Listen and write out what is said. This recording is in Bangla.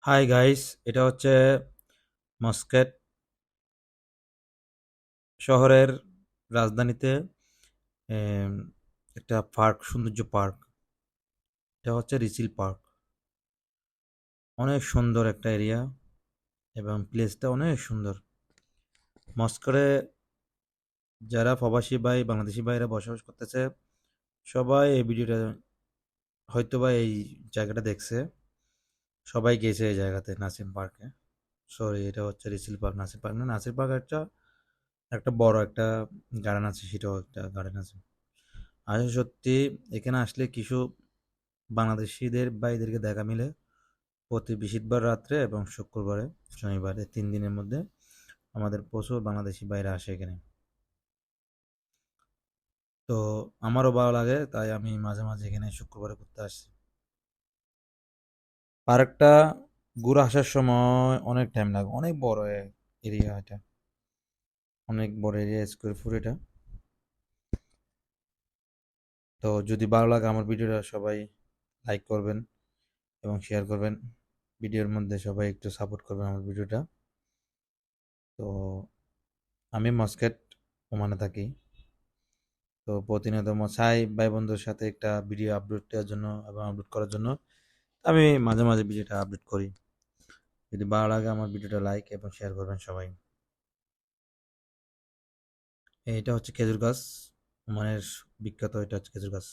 হাই গাইস, এটা হচ্ছে মস্কেট শহরের রাজধানীতে এম, একটা পার্ক, সৌন্দর্য পার্ক। এটা হচ্ছে রিচিল পার্ক। অনেক সুন্দর একটা এরিয়া এবং প্লেসটা অনেক সুন্দর। মস্কটে যারা প্রবাসী ভাই, বাংলাদেশি ভাইরা বসবাস করতেছে, সবাই এই ভিডিওটা হয়তোবা এই জায়গাটা দেখছে। সবাই গেছে এই জায়গাতে, নাসিম পার্কে। সরি, এটা হচ্ছে রিচিল পার্ক, নাসিম পার্ক না। নাসিম পার্ক একটা একটা বড় একটা গার্ডেন আছে, সেটাও একটা গার্ডেন আছে। আসলে সত্যি এখানে আসলে কিছু বাংলাদেশিদের ভাইদেরকে দেখা মিলে প্রতি বৃহস্পতিবার রাত্রে এবং শুক্রবারে, শনিবারে, 3 দিনের মধ্যে আমাদের প্রচুর বাংলাদেশি ভাইরা আসে এখানে। তো আমারও ভালো লাগে, তাই আমি মাঝে মাঝে এখানে শুক্রবারে ঘুরতে আসছি। পার্কটা ঘুরে আসার সময় অনেক টাইম লাগে, অনেক বড় এরিয়া এটা, অনেক বড় এরিয়া, স্কোয়ার ফুট এটা। তো যদি ভালো লাগে আমার ভিডিওটা, সবাই লাইক করবেন এবং শেয়ার করবেন। ভিডিওর মধ্যে সবাই একটু সাপোর্ট করবেন আমার ভিডিওটা। তো আমি মস্কেট, ওমানে থাকি। তো প্রতিনিয়ত চাই ভাই বন্ধুর সাথে একটা ভিডিও আপলোড দেওয়ার জন্য এবং আপলোড করার জন্য আমি মাঝে মাঝে ভিডিওটা আপলোড করি। যদি ভালো লাগে আমার ভিডিওটা লাইক এবং শেয়ার করবেন সবাই। এটা হচ্ছে খেজুর গাছ, ওমানের বিখ্যাত, এটা হচ্ছে খেজুর গাছ।